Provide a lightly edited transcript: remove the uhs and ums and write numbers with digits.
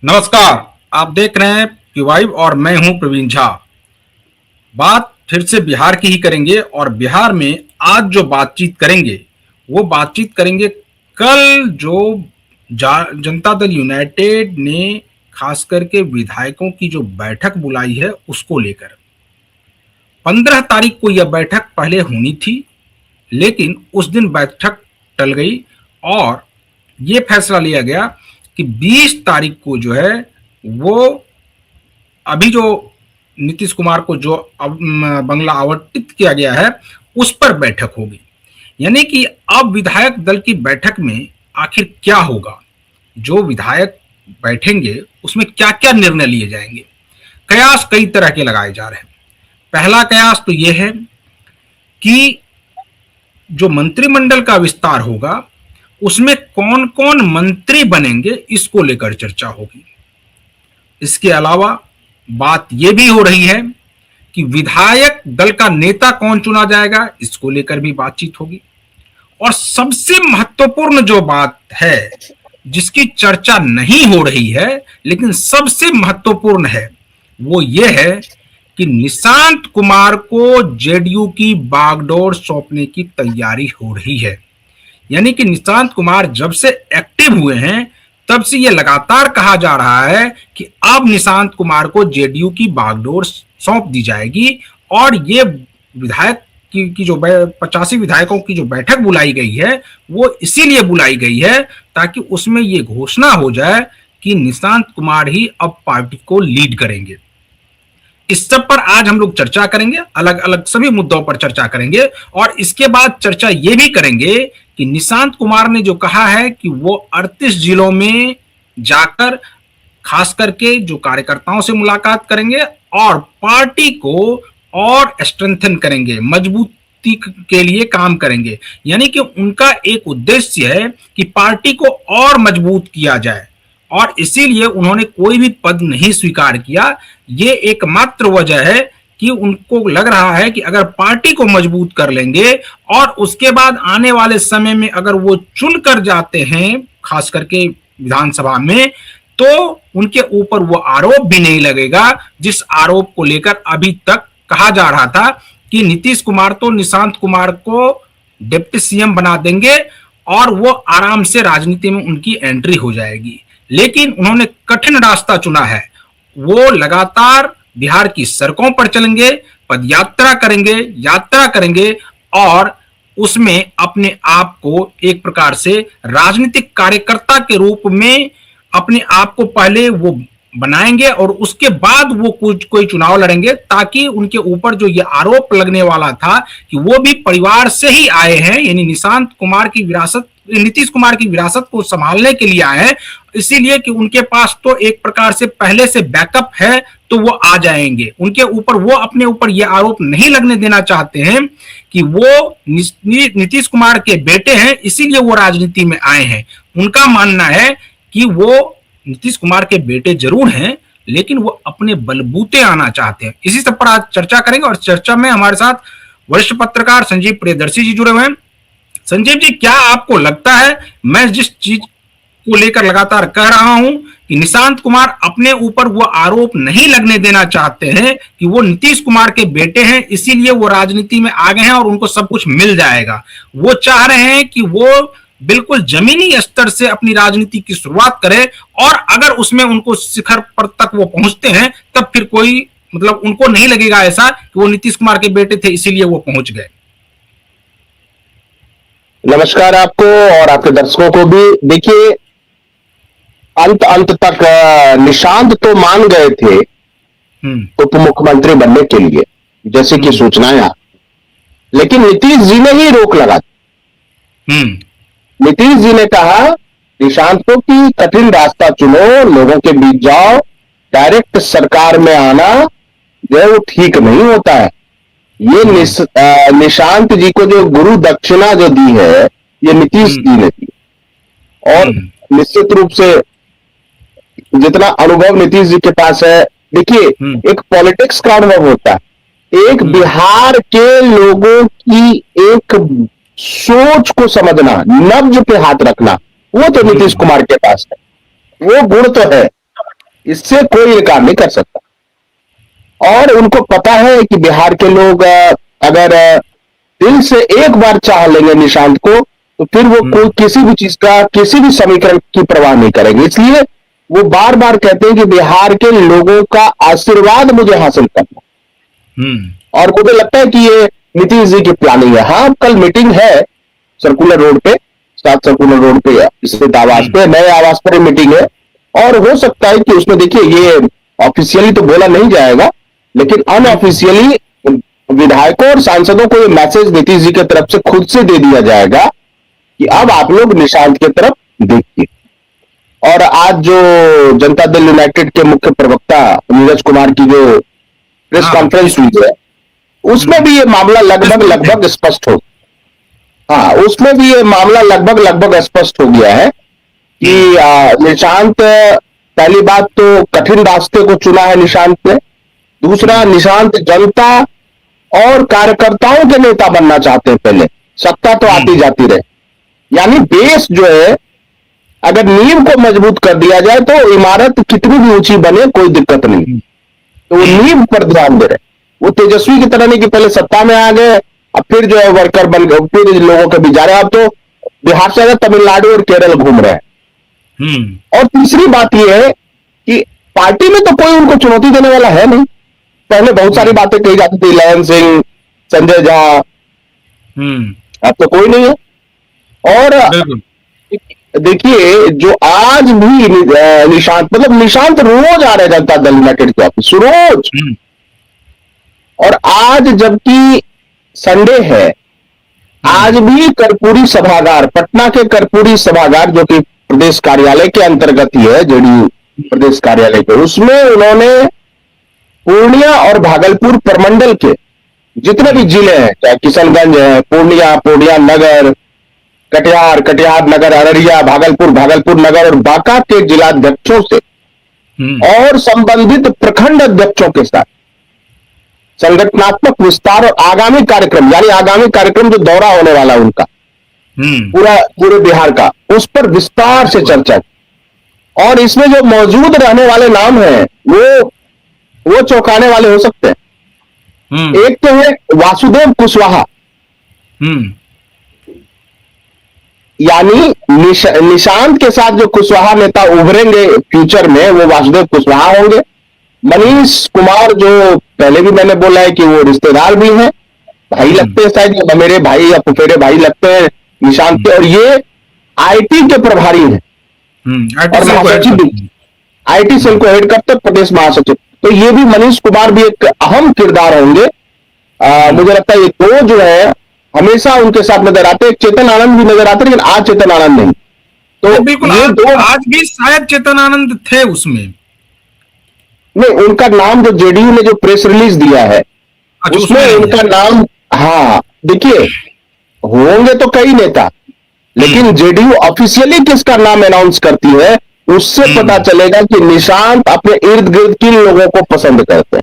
नमस्कार। आप देख रहे हैं पीवाई और मैं हूं प्रवीण झा। बात फिर से बिहार की ही करेंगे और बिहार में आज जो बातचीत करेंगे वो बातचीत करेंगे कल जो जनता दल यूनाइटेड ने खास करके विधायकों की जो बैठक बुलाई है उसको लेकर। 15 तारीख को यह बैठक पहले होनी थी, लेकिन उस दिन बैठक टल गई और ये फैसला लिया गया कि 20 तारीख को जो है वो अभी जो नीतीश कुमार को जो बंगला आवंटित किया गया है उस पर बैठक होगी। यानी कि अब विधायक दल की बैठक में आखिर क्या होगा, जो विधायक बैठेंगे उसमें क्या क्या निर्णय लिए जाएंगे। कयास कई तरह के लगाए जा रहे हैं। पहला कयास तो यह है कि जो मंत्रिमंडल का विस्तार होगा उसमें कौन कौन मंत्री बनेंगे इसको लेकर चर्चा होगी। इसके अलावा बात यह भी हो रही है कि विधायक दल का नेता कौन चुना जाएगा, इसको लेकर भी बातचीत होगी। और सबसे महत्वपूर्ण जो बात है जिसकी चर्चा नहीं हो रही है लेकिन सबसे महत्वपूर्ण है वो ये है कि निशांत कुमार को जेडीयू की बागडोर सौंपने की तैयारी हो रही है। यानी कि निशांत कुमार जब से एक्टिव हुए हैं तब से यह लगातार कहा जा रहा है कि अब निशांत कुमार को जेडीयू की बागडोर सौंप दी जाएगी और ये विधायक की जो 85 विधायकों की जो बैठक बुलाई गई है वो इसीलिए बुलाई गई है ताकि उसमें ये घोषणा हो जाए कि निशांत कुमार ही अब पार्टी को लीड करेंगे। इस सब पर आज हम लोग चर्चा करेंगे, अलग अलग सभी मुद्दों पर चर्चा करेंगे और इसके बाद चर्चा ये भी करेंगे कि निशांत कुमार ने जो कहा है कि वो 38 जिलों में जाकर खास करके जो कार्यकर्ताओं से मुलाकात करेंगे और पार्टी को और स्ट्रेंथन करेंगे, मजबूती के लिए काम करेंगे। यानी कि उनका एक उद्देश्य है कि पार्टी को और मजबूत किया जाए और इसीलिए उन्होंने कोई भी पद नहीं स्वीकार किया। ये एकमात्र वजह है कि उनको लग रहा है कि अगर पार्टी को मजबूत कर लेंगे और उसके बाद आने वाले समय में अगर वो चुन कर जाते हैं खास करके विधानसभा में तो उनके ऊपर वो आरोप भी नहीं लगेगा जिस आरोप को लेकर अभी तक कहा जा रहा था कि नीतीश कुमार तो निशांत कुमार को डिप्टी सीएम बना देंगे और वो आराम से राजनीति में उनकी एंट्री हो जाएगी। लेकिन उन्होंने कठिन रास्ता चुना है। वो लगातार बिहार की सड़कों पर चलेंगे, पदयात्रा करेंगे, यात्रा करेंगे और उसमें अपने आप को एक प्रकार से राजनीतिक कार्यकर्ता के रूप में अपने आप को पहले वो बनाएंगे और उसके बाद वो कोई चुनाव लड़ेंगे ताकि उनके ऊपर जो ये आरोप लगने वाला था कि वो भी परिवार से ही आए हैं, यानी निशांत कुमार की विरासत, नीतीश कुमार की विरासत को संभालने के लिए आए हैं, इसीलिए कि उनके पास तो एक प्रकार से पहले से बैकअप है तो वो आ जाएंगे। उनके ऊपर वो अपने ऊपर ये आरोप नहीं लगने देना चाहते हैं कि वो नीतीश कुमार के बेटे हैं इसीलिए वो राजनीति में आए हैं। उनका मानना है कि वो नीतीश कुमार के बेटे जरूर हैं लेकिन वो अपने बलबूते आना चाहते हैं। इसी सब पर आज चर्चा करेंगे और चर्चा में हमारे साथ वरिष्ठ पत्रकार संजीव प्रियदर्शी जी जुड़े हुए हैं। संजीव जी, क्या आपको लगता है, मैं जिस चीज को लेकर लगातार कह रहा हूं कि निशांत कुमार अपने ऊपर वो आरोप नहीं लगने देना चाहते हैं कि वो नीतीश कुमार के बेटे हैं इसीलिए वो राजनीति में आ गए हैं और उनको सब कुछ मिल जाएगा। वो चाह रहे हैं कि वो बिल्कुल जमीनी स्तर से अपनी राजनीति की शुरुआत करें और अगर उसमें उनको शिखर पर तक वो पहुंचते हैं तब फिर कोई मतलब उनको नहीं लगेगा ऐसा कि वो नीतीश कुमार के बेटे थे इसीलिए वो पहुंच गए। नमस्कार आपको और आपके दर्शकों को भी। देखिए, अंत तक निशांत तो मान गए थे उप मुख्यमंत्री बनने के लिए जैसे कि सूचनाएं आ, लेकिन नीतीश जी ने ही रोक लगा दी। नीतीश जी ने कहा निशांत को कि कठिन रास्ता चुनो, लोगों के बीच जाओ, डायरेक्ट सरकार में आना जो है वो ठीक नहीं होता है। ये निशांत जी को जो गुरु दक्षिणा जो दी है ये नीतीश जी ने दी और निश्चित रूप से जितना अनुभव नीतीश जी के पास है, देखिए एक पॉलिटिक्स का अनुभव होता है, एक बिहार के लोगों की एक सोच को समझना, नब्ज पे हाथ रखना, वो तो नीतीश कुमार के पास है, वो गुण तो है। इससे कोई इनकार नहीं कर सकता। और उनको पता है कि बिहार के लोग अगर दिल से एक बार चाह लेंगे निशांत को, तो फिर वो कोई किसी भी चीज का, किसी भी समीकरण की परवाह नहीं करेंगे। इसलिए वो बार बार कहते हैं कि बिहार के लोगों का आशीर्वाद मुझे हासिल करना। और मुझे लगता है कि ये नीतीश जी की प्लानिंग है। हाँ, कल मीटिंग है सर्कुलर रोड पे, 7 सर्कुलर रोड पे स्थित आवास पे, नए आवास पर मीटिंग है। और हो सकता है कि उसमें देखिए, ये ऑफिशियली तो बोला नहीं जाएगा, लेकिन अनऑफिशियली विधायकों और सांसदों को ये मैसेज नीतीश जी की तरफ से खुद से दे दिया जाएगा कि अब आप लोग निशांत की तरफ देखिए। और आज जो जनता दल यूनाइटेड के मुख्य प्रवक्ता नीरज कुमार की जो प्रेस कॉन्फ्रेंस हुई है, उसमें भी ये मामला लगभग स्पष्ट हो, हाँ, उसमें भी ये मामला लगभग स्पष्ट हो गया है कि निशांत, पहली बात तो कठिन रास्ते को चुना है निशांत ने। दूसरा, निशांत जनता और कार्यकर्ताओं के नेता बनना चाहते हैं। पहले सत्ता तो आती जाती रहे, यानी बेस जो है, अगर नींव को मजबूत कर दिया जाए तो इमारत कितनी भी ऊंची बने कोई दिक्कत नहीं। तो वो नींव पर ध्यान दे रहे। वो तेजस्वी की तरह नहीं कि पहले सत्ता में आ गए, अब फिर जो है वर्कर बन गए, फिर लोगों के बीच जा रहे हैं। अब तो बिहार से ज्यादा तमिलनाडु और केरल घूम रहे हैं। और तीसरी बात यह है कि पार्टी में तो कोई उनको चुनौती देने वाला है नहीं। पहले बहुत सारी बातें कही जाती थी, ललन सिंह, संजय झा, अब तो कोई नहीं है। और देखिए, जो आज भी निशांत, मतलब निशांत रोज आ रहे जनता दल यूनाइटेड के ऑफिस, रोज। और आज जबकि संडे है, आज भी कर्पूरी सभागार, पटना के कर्पूरी सभागार, जो कि प्रदेश कार्यालय के अंतर्गत ही है, जेडीयू प्रदेश कार्यालय के, उसमें उन्होंने पूर्णिया और भागलपुर प्रमंडल के जितने भी जिले हैं, चाहे किशनगंज है, पूर्णिया नगर, कटिहार नगर, अररिया, भागलपुर नगर और बांका के जिलाध्यक्षों से और संबंधित प्रखंड अध्यक्षों के साथ संगठनात्मक विस्तार और आगामी कार्यक्रम, यानी आगामी कार्यक्रम जो दौरा होने वाला उनका पूरे बिहार का, उस पर विस्तार से चर्चा की। और इसमें जो मौजूद रहने वाले नाम हैं वो चौंकाने वाले हो सकते हैं। एक तो है वासुदेव कुशवाहा, यानी निशांत के साथ जो कुशवाहा नेता उभरेंगे फ्यूचर में, वो वासुदेव कुशवाहा होंगे। मनीष कुमार, जो पहले भी मैंने बोला है कि वो रिश्तेदार भी हैं, भाई लगते हैं, शायद या मेरे भाई या फुफेरे भाई लगते हैं निशांत के। और ये आईटी के प्रभारी हैं और महासचिव भी, आईटी सेल को हेड करते प्रदेश महासचिव। तो ये भी मनीष कुमार भी एक अहम किरदार होंगे। मुझे लगता है ये दो जो है हमेशा उनके साथ नजर आते हैं। चेतन आनंद भी नजर आते, लेकिन आज चेतन आनंद नहीं। तो बिल्कुल, ये दो, आज भी शायद चेतन आनंद थे उसमें नहीं, उनका नाम जो जेडीयू ने जो प्रेस रिलीज दिया है, उसमें उनका नाम, हाँ, देखिए होंगे तो कई नेता, लेकिन जेडीयू ऑफिशियली किसका नाम अनाउंस करती है, उससे पता चलेगा कि निशांत अपने इर्द गिर्द किन लोगों को पसंद करते हैं।